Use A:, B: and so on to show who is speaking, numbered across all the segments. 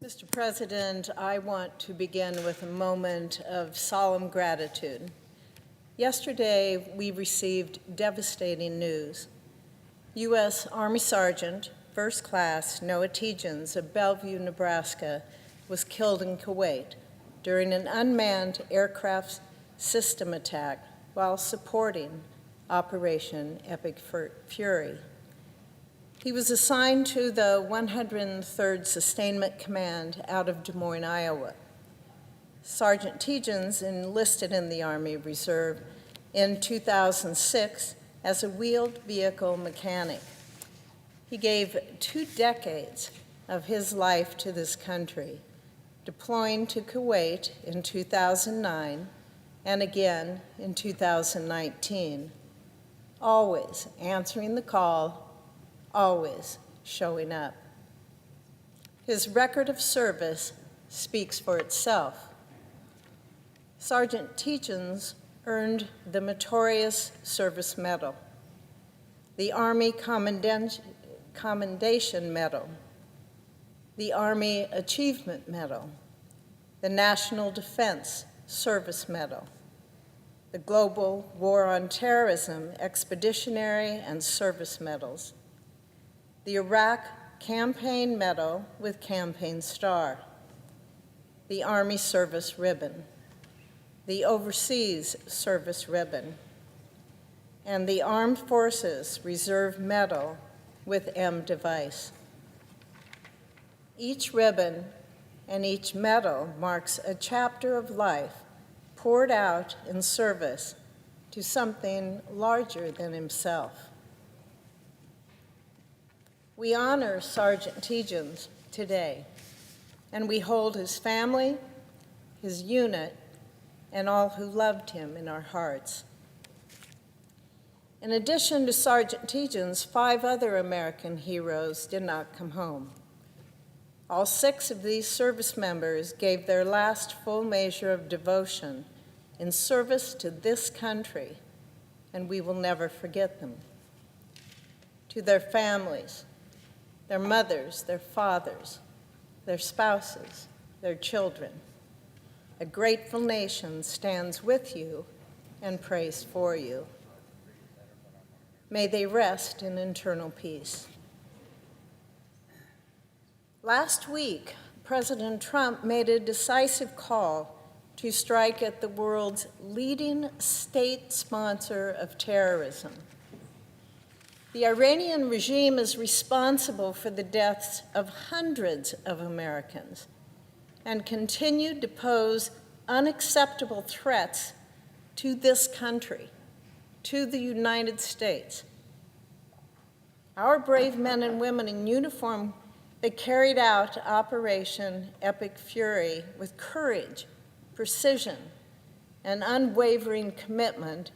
A: Mr. President, I want to begin with a moment of solemn gratitude. Yesterday, we received devastating news. U.S. Army Sergeant, First Class Noah Tietjens of Bellevue, Nebraska, was killed in Kuwait during an unmanned aircraft system attack while supporting Operation Epic Fury. He was assigned to the 103rd Sustainment Command out of Des Moines, Iowa. Sergeant Tietjens enlisted in the Army Reserve in 2006 as a wheeled vehicle mechanic. He gave 2 decades of his life to this country, deploying to Kuwait in 2009 and again in 2019, always answering the call, always showing up. His record of service speaks for itself. Sergeant Tietjens earned the Meritorious Service Medal, the Army Commendation Medal, the Army Achievement Medal, the National Defense Service Medal, the Global War on Terrorism Expeditionary and Service Medals, the Iraq Campaign Medal with Campaign Star, the Army Service Ribbon, the Overseas Service Ribbon, and the Armed Forces Reserve Medal with M device. Each ribbon and each medal marks a chapter of life poured out in service to something larger than himself. We honor Sergeant Tietjens today, and we hold his family, his unit, and all who loved him in our hearts. In addition to Sergeant Tietjens, 5 other American heroes did not come home. All 6 of these service members gave their last full measure of devotion in service to this country, and we will never forget them. To their families, their mothers, their fathers, their spouses, their children, a grateful nation stands with you and prays for you. May they rest in eternal peace. Last week, President Trump made a decisive call to strike at the world's leading state sponsor of terrorism. The Iranian regime is responsible for the deaths of hundreds of Americans and continued to pose unacceptable threats to this country, to the United States. Our brave men and women in uniform, they carried out Operation Epic Fury with courage, precision, and unwavering commitment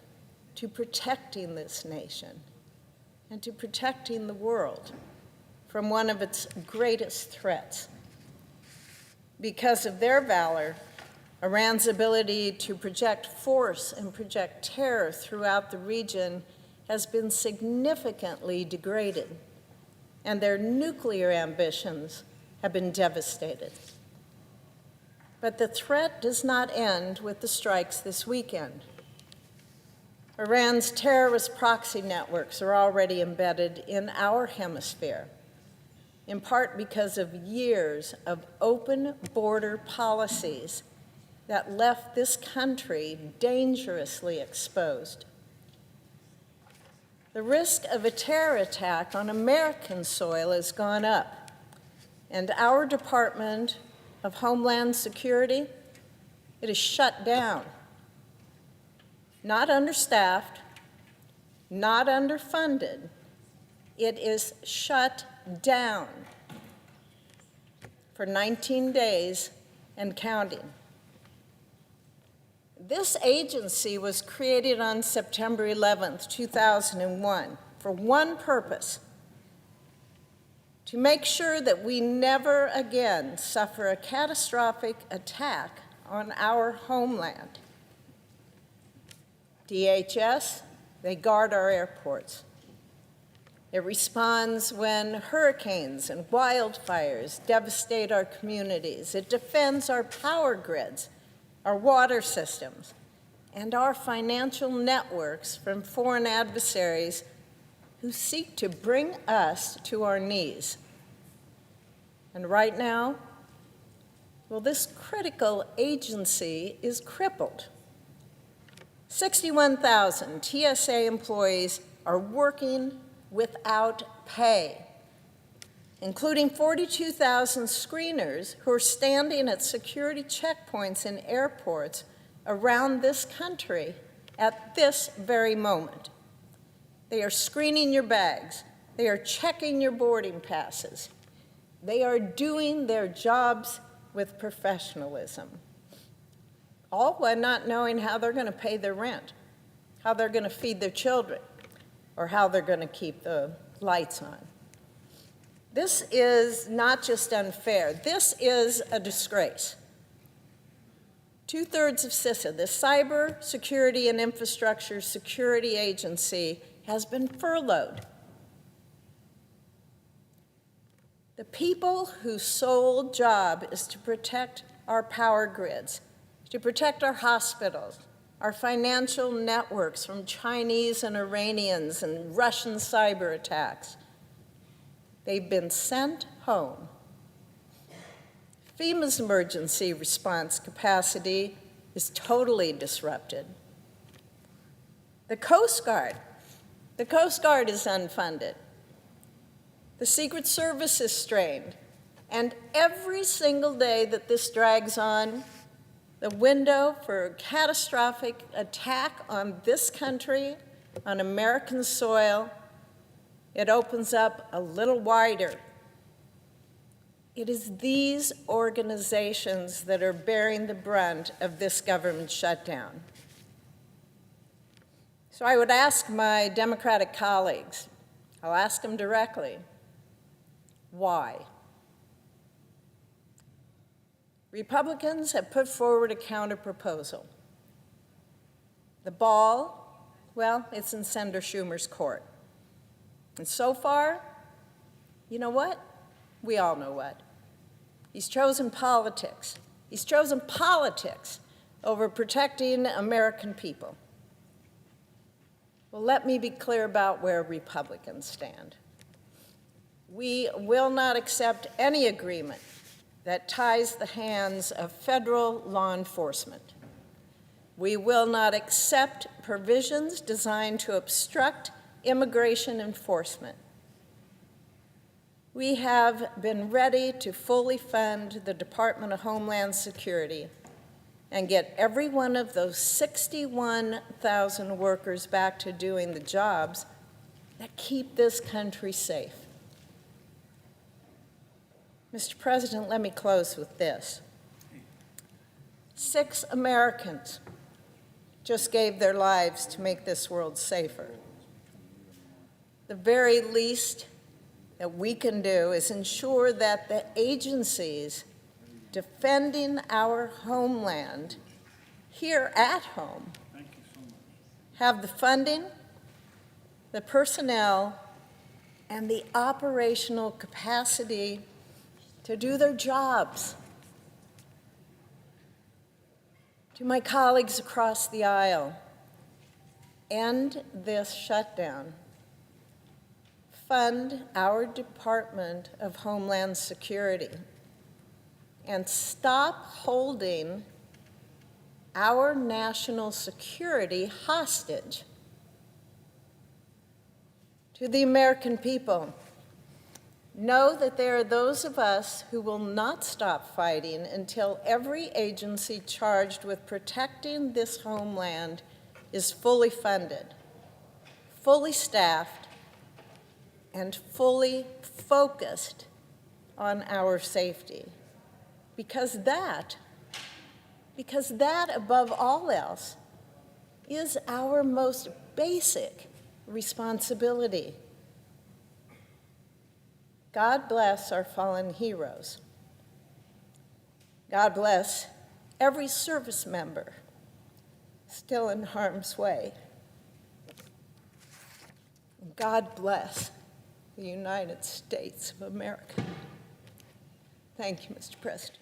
A: to protecting this nation and to protecting the world from one of its greatest threats. Because of their valor, Iran's ability to project force and project terror throughout the region has been significantly degraded, and their nuclear ambitions have been devastated. But the threat does not end with the strikes this weekend. Iran's terrorist proxy networks are already embedded in our hemisphere, in part because of years of open border policies that left this country dangerously exposed. The risk of a terror attack on American soil has gone up, and our Department of Homeland Security, it is shut down. Not understaffed, not underfunded, it is shut down for 19 days and counting. This agency was created on September 11th, 2001, for one purpose: to make sure that we never again suffer a catastrophic attack on our homeland. DHS, they guard our airports. It responds when hurricanes and wildfires devastate our communities. It defends our power grids, our water systems, and our financial networks from foreign adversaries who seek to bring us to our knees. And right now, well, this critical agency is crippled. 61,000 TSA employees are working without pay, including 42,000 screeners who are standing at security checkpoints in airports around this country at this very moment. They are screening your bags. They are checking your boarding passes. They are doing their jobs with professionalism, all while not knowing how they're going to pay their rent, how they're going to feed their children, or how they're going to keep the lights on. This is not just unfair. This is a disgrace. 2/3 of CISA, the Cyber Security and Infrastructure Security Agency, has been furloughed. The people whose sole job is to protect our power grids, to protect our hospitals, our financial networks from Chinese and Iranians and Russian cyber attacks, they've been sent home. FEMA's emergency response capacity is totally disrupted. The Coast Guard is unfunded. The Secret Service is strained. And every single day that this drags on, the window for a catastrophic attack on this country, on American soil, it opens up a little wider. It is these organizations that are bearing the brunt of this government shutdown. So I would ask my Democratic colleagues, I'll ask them directly, why? Republicans have put forward a counterproposal. The ball, well, it's in Senator Schumer's court. And so far, you know what? We all know what. He's chosen politics. He's chosen politics over protecting American people. Well, let me be clear about where Republicans stand. We will not accept any agreement that ties the hands of federal law enforcement. We will not accept provisions designed to obstruct immigration enforcement. We have been ready to fully fund the Department of Homeland Security and get every one of those 61,000 workers back to doing the jobs that keep this country safe. Mr. President, let me close with this. 6 Americans just gave their lives to make this world safer. The very least that we can do is ensure that the agencies defending our homeland here at home have the funding, the personnel, and the operational capacity to do their jobs. To my colleagues across the aisle, end this shutdown. Fund our Department of Homeland Security and stop holding our national security hostage. To the American people, know that there are those of us who will not stop fighting until every agency charged with protecting this homeland is fully funded, fully staffed, and fully focused on our safety. Because that, above all else, is our most basic responsibility. God bless our fallen heroes. God bless every service member still in harm's way. God bless the United States of America. Thank you, Mr. President.